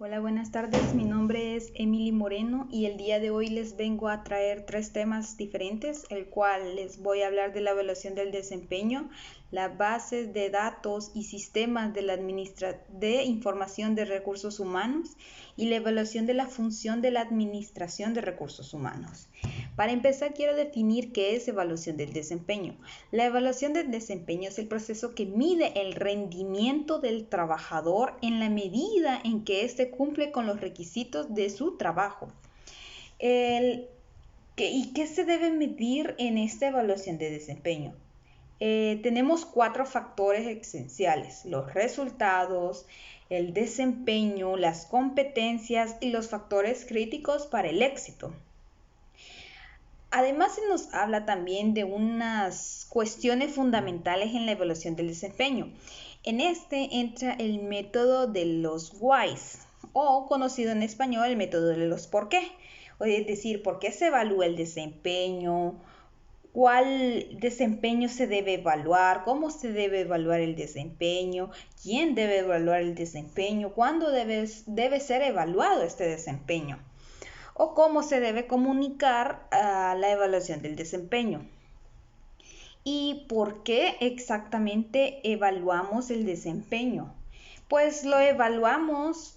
Hola, buenas tardes. Mi nombre es Emily Moreno y el día de hoy les vengo a traer tres temas diferentes, el cual les voy a hablar de la evaluación del desempeño, las bases de datos y sistemas de información de recursos humanos y la evaluación de la función de la administración de recursos humanos. Para empezar, quiero definir qué es evaluación del desempeño. La evaluación del desempeño es el proceso que mide el rendimiento del trabajador en la medida en que éste cumple con los requisitos de su trabajo. ¿Y qué se debe medir en esta evaluación de desempeño? Tenemos 4 factores esenciales: los resultados, el desempeño, las competencias y los factores críticos para el éxito. Además, se nos habla también de unas cuestiones fundamentales en la evaluación del desempeño. En este entra el método de los whys, o conocido en español el método de los por qué. Es decir, por qué se evalúa el desempeño, cuál desempeño se debe evaluar, cómo se debe evaluar el desempeño, quién debe evaluar el desempeño, cuándo debe ser evaluado este desempeño, o cómo se debe comunicar la evaluación del desempeño. ¿Y por qué exactamente evaluamos el desempeño? Pues lo evaluamos,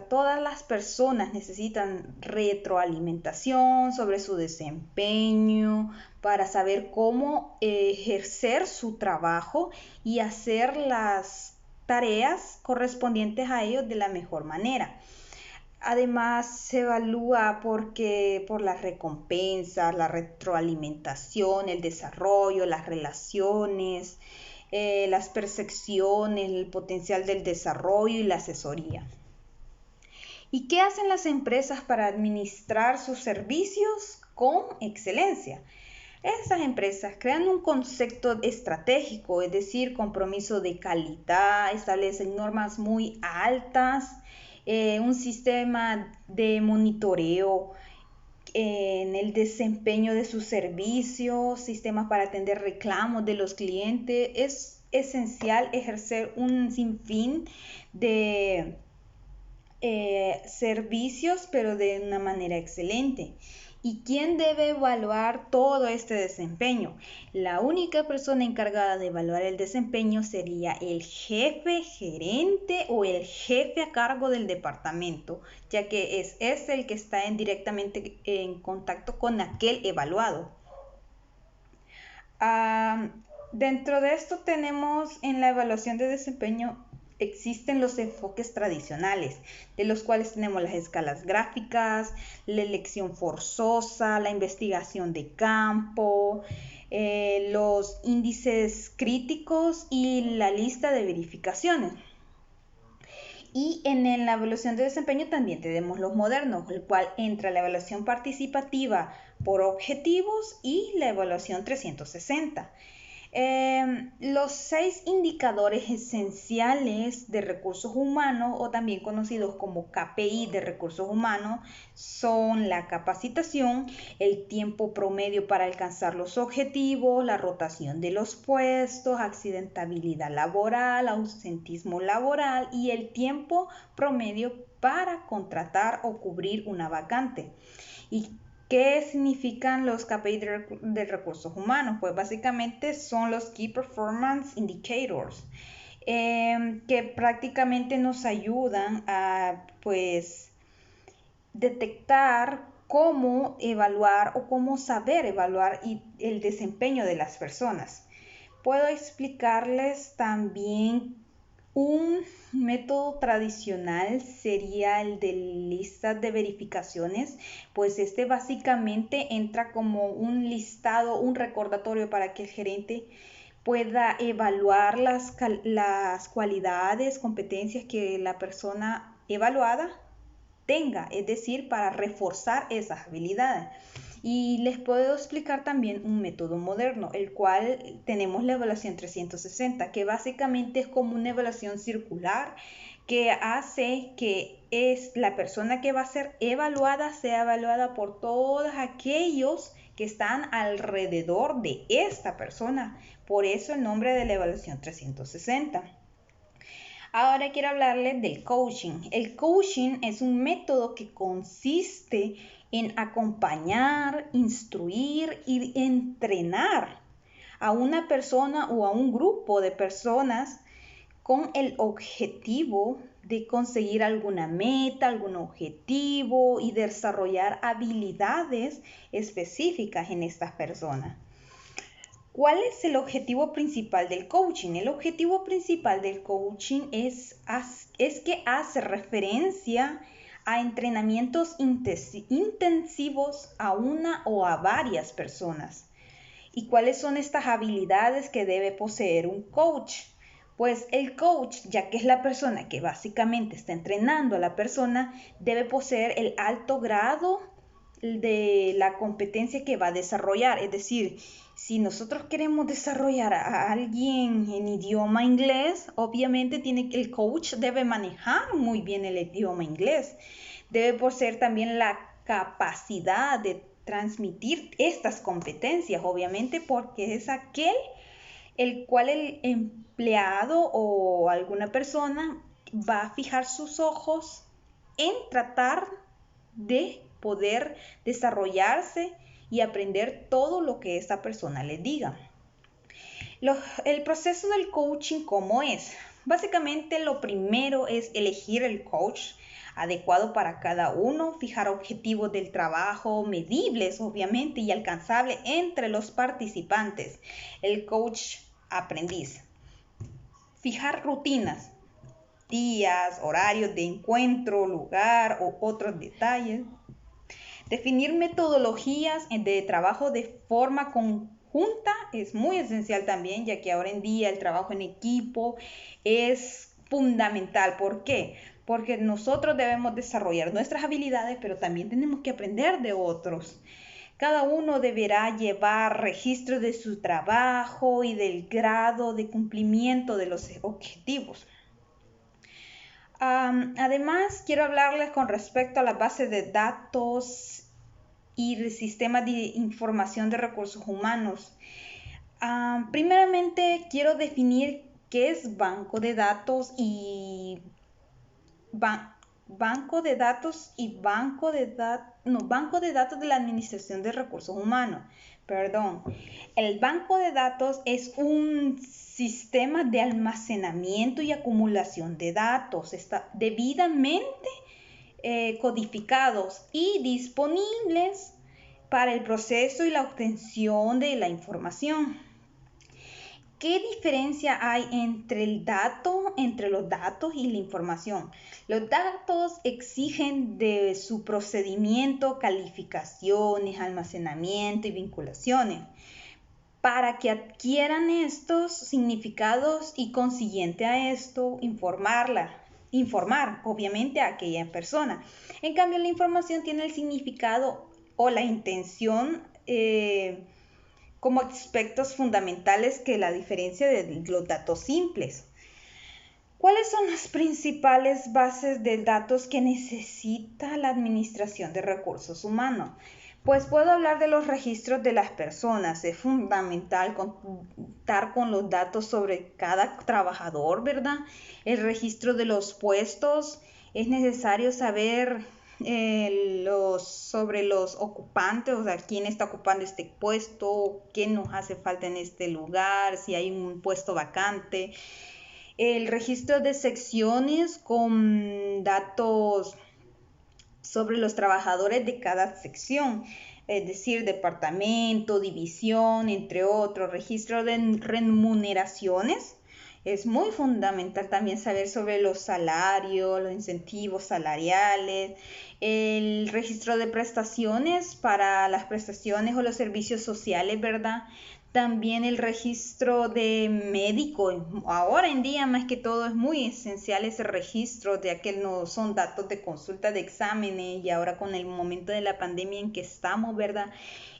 todas las personas necesitan retroalimentación sobre su desempeño para saber cómo ejercer su trabajo y hacer las tareas correspondientes a ellos de la mejor manera. Además, se evalúa por las recompensas, la retroalimentación, el desarrollo, las relaciones, las percepciones, el potencial del desarrollo y la asesoría. ¿Y qué hacen las empresas para administrar sus servicios con excelencia? Estas empresas crean un concepto estratégico, es decir, compromiso de calidad, establecen normas muy altas, un sistema de monitoreo en el desempeño de sus servicios, sistemas para atender reclamos de los clientes. Es esencial ejercer un sinfín de servicios, pero de una manera excelente. ¿Y quién debe evaluar todo este desempeño? La única persona encargada de evaluar el desempeño sería el jefe gerente o el jefe a cargo del departamento, ya que es el que está directamente en contacto con aquel evaluado. Dentro de esto tenemos en la evaluación de desempeño existen los enfoques tradicionales, de los cuales tenemos las escalas gráficas, la elección forzosa, la investigación de campo, los índices críticos y la lista de verificaciones. Y en la evaluación de desempeño también tenemos los modernos, el cual entra la evaluación participativa por objetivos y la evaluación 360. Los 6 indicadores esenciales de recursos humanos, o también conocidos como KPI de recursos humanos, son la capacitación, el tiempo promedio para alcanzar los objetivos, la rotación de los puestos, accidentabilidad laboral, ausentismo laboral y el tiempo promedio para contratar o cubrir una vacante. ¿Y qué significan los KPI de recursos humanos? Pues básicamente son los Key Performance Indicators, que prácticamente nos ayudan a detectar cómo evaluar o cómo saber evaluar el desempeño de las personas. Puedo explicarles también un método tradicional sería el de listas de verificaciones, pues este básicamente entra como un listado, un recordatorio para que el gerente pueda evaluar las cualidades, competencias que la persona evaluada tenga, es decir, para reforzar esas habilidades. Y les puedo explicar también un método moderno, el cual tenemos la evaluación 360, que básicamente es como una evaluación circular que hace que la persona que va a ser evaluada sea evaluada por todos aquellos que están alrededor de esta persona. Por eso el nombre de la evaluación 360. Ahora quiero hablarles del coaching. El coaching es un método que consiste en acompañar, instruir y entrenar a una persona o a un grupo de personas con el objetivo de conseguir alguna meta, algún objetivo y desarrollar habilidades específicas en estas personas. ¿Cuál es el objetivo principal del coaching? El objetivo principal del coaching es que hace referencia a entrenamientos intensivos a una o a varias personas. ¿Y cuáles son estas habilidades que debe poseer un coach? Pues el coach, ya que es la persona que básicamente está entrenando a la persona, debe poseer el alto grado de la competencia que va a desarrollar. Es decir, si nosotros queremos desarrollar a alguien en idioma inglés, obviamente el coach debe manejar muy bien el idioma inglés. Debe poseer también la capacidad de transmitir estas competencias, obviamente, porque es aquel el cual el empleado o alguna persona va a fijar sus ojos en tratar de poder desarrollarse y aprender todo lo que esa persona le diga. El proceso del coaching, ¿cómo es? Básicamente lo primero es elegir el coach adecuado para cada uno, fijar objetivos del trabajo medibles, obviamente, y alcanzables entre los participantes. El coach aprendiz. Fijar rutinas, días, horarios de encuentro, lugar o otros detalles. Definir metodologías de trabajo de forma conjunta es muy esencial también, ya que ahora en día el trabajo en equipo es fundamental. ¿Por qué? Porque nosotros debemos desarrollar nuestras habilidades, pero también tenemos que aprender de otros. Cada uno deberá llevar registro de su trabajo y del grado de cumplimiento de los objetivos. Además, quiero hablarles con respecto a las bases de datos y de sistemas de información de recursos humanos. Primeramente, quiero definir qué es banco de datos y banco de datos de la Administración de Recursos Humanos. Perdón. El banco de datos es un sistema de almacenamiento y acumulación de datos. Está debidamente codificados y disponibles para el proceso y la obtención de la información. ¿Qué diferencia hay entre los datos y la información? Los datos exigen de su procedimiento, calificaciones, almacenamiento y vinculaciones para que adquieran estos significados y consiguiente a esto informar obviamente a aquella persona. En cambio, la información tiene el significado o la intención como aspectos fundamentales que la diferencia de los datos simples. ¿Cuáles son las principales bases de datos que necesita la Administración de Recursos Humanos? Pues puedo hablar de los registros de las personas. Es fundamental contar con los datos sobre cada trabajador, ¿verdad? El registro de los puestos. Es necesario saber sobre los ocupantes, o sea, quién está ocupando este puesto, qué nos hace falta en este lugar, si hay un puesto vacante. El registro de secciones con datos sobre los trabajadores de cada sección, es decir, departamento, división, entre otros. Registro de remuneraciones. Es muy fundamental también saber sobre los salarios, los incentivos salariales, el registro de prestaciones para las prestaciones o los servicios sociales, ¿verdad? También el registro de médico. Ahora en día más que todo es muy esencial ese registro, ya que no son datos de consulta de exámenes y ahora con el momento de la pandemia en que estamos, ¿verdad?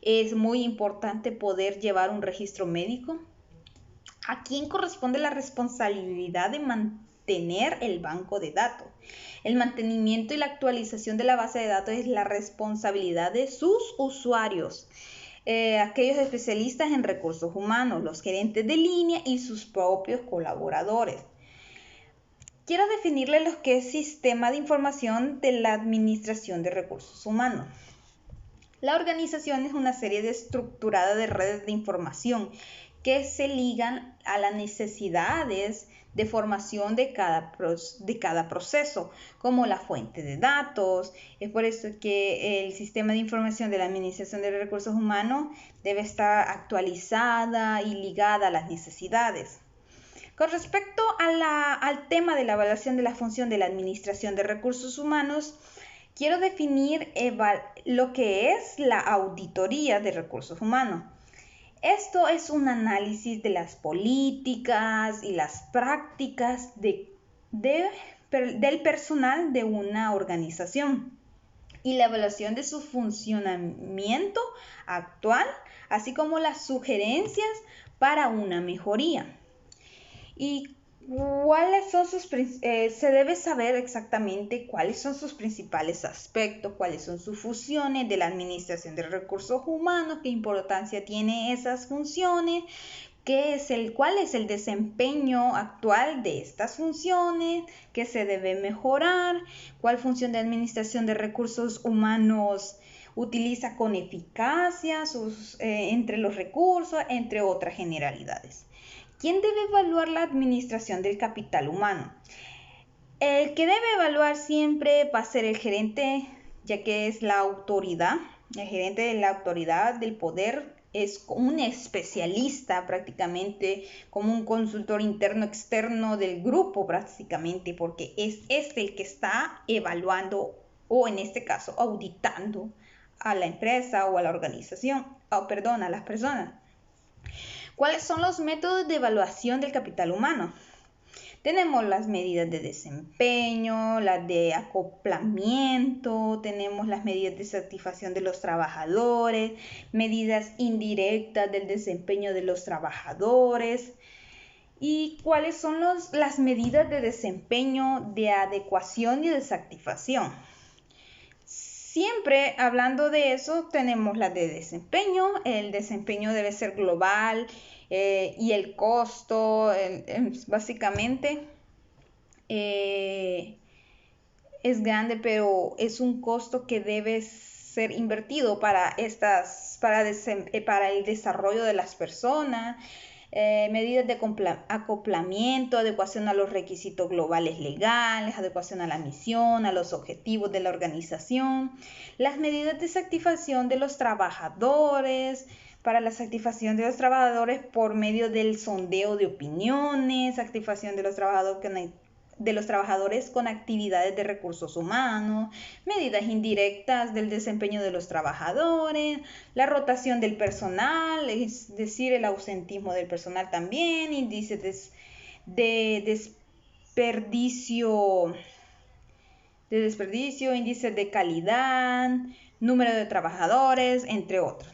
Es muy importante poder llevar un registro médico. ¿A quién corresponde la responsabilidad de mantener el banco de datos? El mantenimiento y la actualización de la base de datos es la responsabilidad de sus usuarios. Aquellos especialistas en recursos humanos, los gerentes de línea y sus propios colaboradores. quiero definirle lo que es sistema de información de la Administración de Recursos Humanos. La organización es una serie estructurada de redes de información que se ligan a las necesidades de formación de cada proceso, como la fuente de datos. Es por eso que el sistema de información de la Administración de Recursos Humanos debe estar actualizada y ligada a las necesidades. Con respecto al tema de la evaluación de la función de la Administración de Recursos Humanos, quiero definir lo que es la auditoría de recursos humanos. Esto es un análisis de las políticas y las prácticas del personal de una organización y la evaluación de su funcionamiento actual, así como las sugerencias para una mejoría. ¿Y se debe saber exactamente cuáles son sus principales aspectos, cuáles son sus funciones de la administración de recursos humanos, qué importancia tienen esas funciones, cuál es el desempeño actual de estas funciones, qué se debe mejorar, cuál función de administración de recursos humanos utiliza con eficacia entre los recursos, entre otras generalidades. ¿Quién debe evaluar la administración del capital humano? El que debe evaluar siempre va a ser el gerente, ya que es la autoridad. El gerente de la autoridad del poder es un especialista prácticamente, como un consultor interno externo del grupo prácticamente, porque es el que está evaluando o en este caso auditando a la empresa o a la organización, a las personas. ¿Cuáles son los métodos de evaluación del capital humano? Tenemos las medidas de desempeño, las de acoplamiento, tenemos las medidas de satisfacción de los trabajadores, medidas indirectas del desempeño de los trabajadores. ¿Y cuáles son las medidas de desempeño, de adecuación y de satisfacción? Siempre hablando de eso, tenemos las de desempeño. El desempeño debe ser global y el costo, básicamente, es grande, pero es un costo que debe ser invertido para el desarrollo de las personas. Medidas de acoplamiento, adecuación a los requisitos globales legales, adecuación a la misión, a los objetivos de la organización, las medidas de satisfacción de los trabajadores, para la satisfacción de los trabajadores por medio del sondeo de opiniones, satisfacción de los trabajadores con actividades de recursos humanos, medidas indirectas del desempeño de los trabajadores, la rotación del personal, es decir, el ausentismo del personal también, índices de desperdicio, índices de calidad, número de trabajadores, entre otros.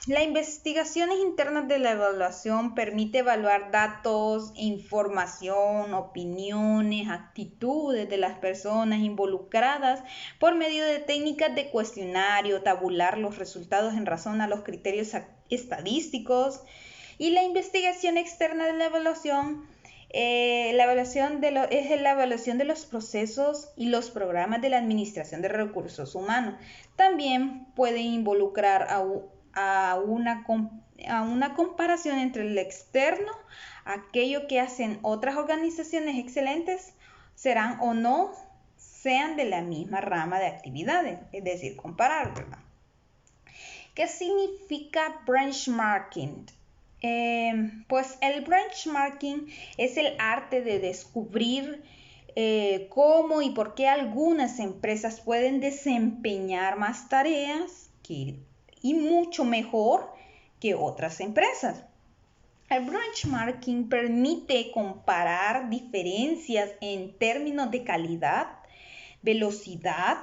Las investigaciones internas de la evaluación permite evaluar datos, información, opiniones, actitudes de las personas involucradas por medio de técnicas de cuestionario, tabular los resultados en razón a los criterios estadísticos. Y la investigación externa de la evaluación es la evaluación de los procesos y los programas de la Administración de Recursos Humanos. También puede involucrar a una comparación entre el externo, aquello que hacen otras organizaciones excelentes, serán o no sean de la misma rama de actividades, es decir, comparar, ¿verdad? ¿Qué significa benchmarking? Pues el benchmarking es el arte de descubrir cómo y por qué algunas empresas pueden desempeñar más tareas y mucho mejor que otras empresas. El benchmarking permite comparar diferencias en términos de calidad, velocidad,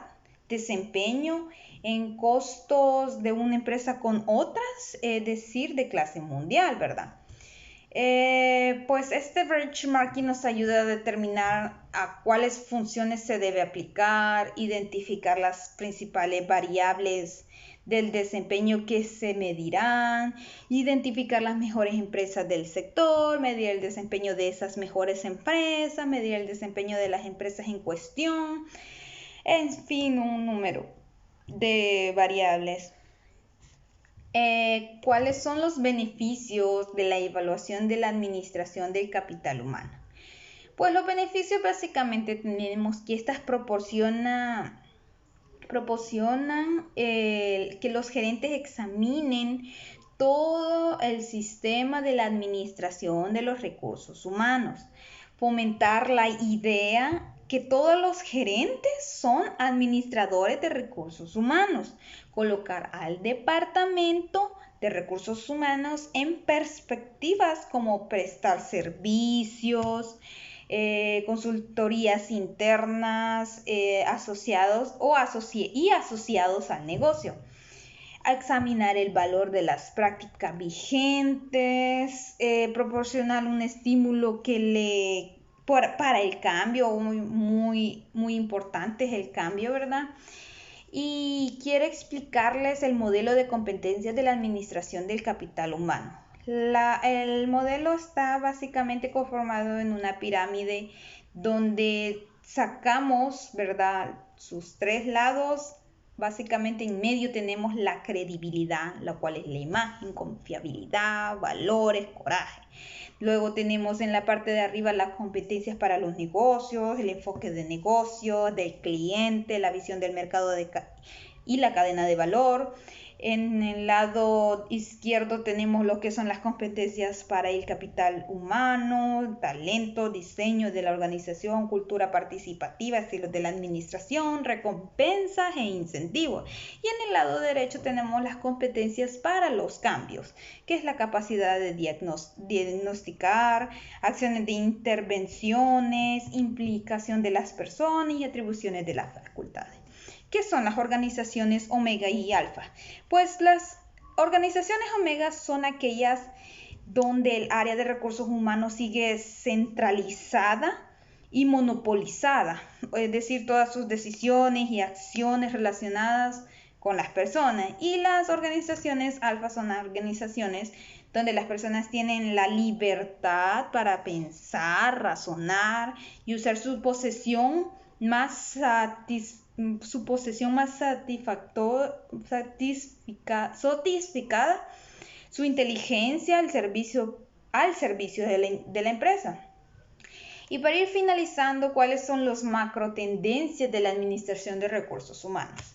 desempeño, en costos de una empresa con otras, es decir, de clase mundial, ¿verdad? Pues este benchmarking nos ayuda a determinar a cuáles funciones se debe aplicar, identificar las principales variables del desempeño que se medirán, identificar las mejores empresas del sector, medir el desempeño de esas mejores empresas, medir el desempeño de las empresas en cuestión, en fin, un número de variables. ¿Cuáles son los beneficios de la evaluación de la administración del capital humano? Pues los beneficios básicamente tenemos que estas proporcionan que los gerentes examinen todo el sistema de la administración de los recursos humanos, fomentar la idea que todos los gerentes son administradores de recursos humanos, colocar al departamento de recursos humanos en perspectivas como prestar servicios, consultorías internas, asociados al negocio. Examinar el valor de las prácticas vigentes, proporcionar un estímulo para el cambio, muy importante es el cambio, ¿verdad? Y quiero explicarles el modelo de competencias de la administración del capital humano. El modelo está básicamente conformado en una pirámide donde sacamos, ¿verdad?, sus tres lados. Básicamente en medio tenemos la credibilidad, la cual es la imagen, confiabilidad, valores, coraje. Luego tenemos en la parte de arriba las competencias para los negocios, el enfoque de negocio, del cliente, la visión del mercado y la cadena de valor. En el lado izquierdo tenemos lo que son las competencias para el capital humano, talento, diseño de la organización, cultura participativa, estilos de la administración, recompensas e incentivos. Y en el lado derecho tenemos las competencias para los cambios, que es la capacidad de diagnosticar, acciones de intervenciones, implicación de las personas y atribuciones de las facultades. ¿Qué son las organizaciones omega y alfa? Pues las organizaciones omega son aquellas donde el área de recursos humanos sigue centralizada y monopolizada, es decir, todas sus decisiones y acciones relacionadas con las personas. Y las organizaciones alfa son organizaciones donde las personas tienen la libertad para pensar, razonar y usar su posesión más satisficada, su inteligencia al servicio de la empresa. Y para ir finalizando, ¿cuáles son los macro tendencias de la administración de recursos humanos?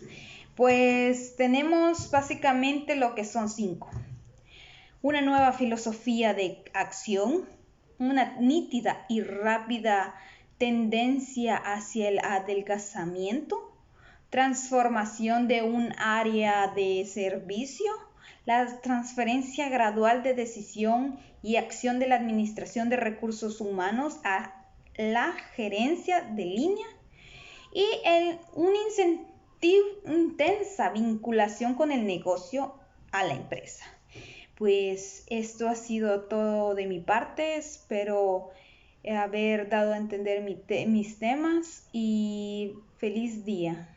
Pues tenemos básicamente lo que son 5. Una nueva filosofía de acción, una nítida y rápida tendencia hacia el adelgazamiento, transformación de un área de servicio, la transferencia gradual de decisión y acción de la administración de recursos humanos a la gerencia de línea y una intensa vinculación con el negocio a la empresa. Pues esto ha sido todo de mi parte. Espero haber dado a entender mis temas y feliz día.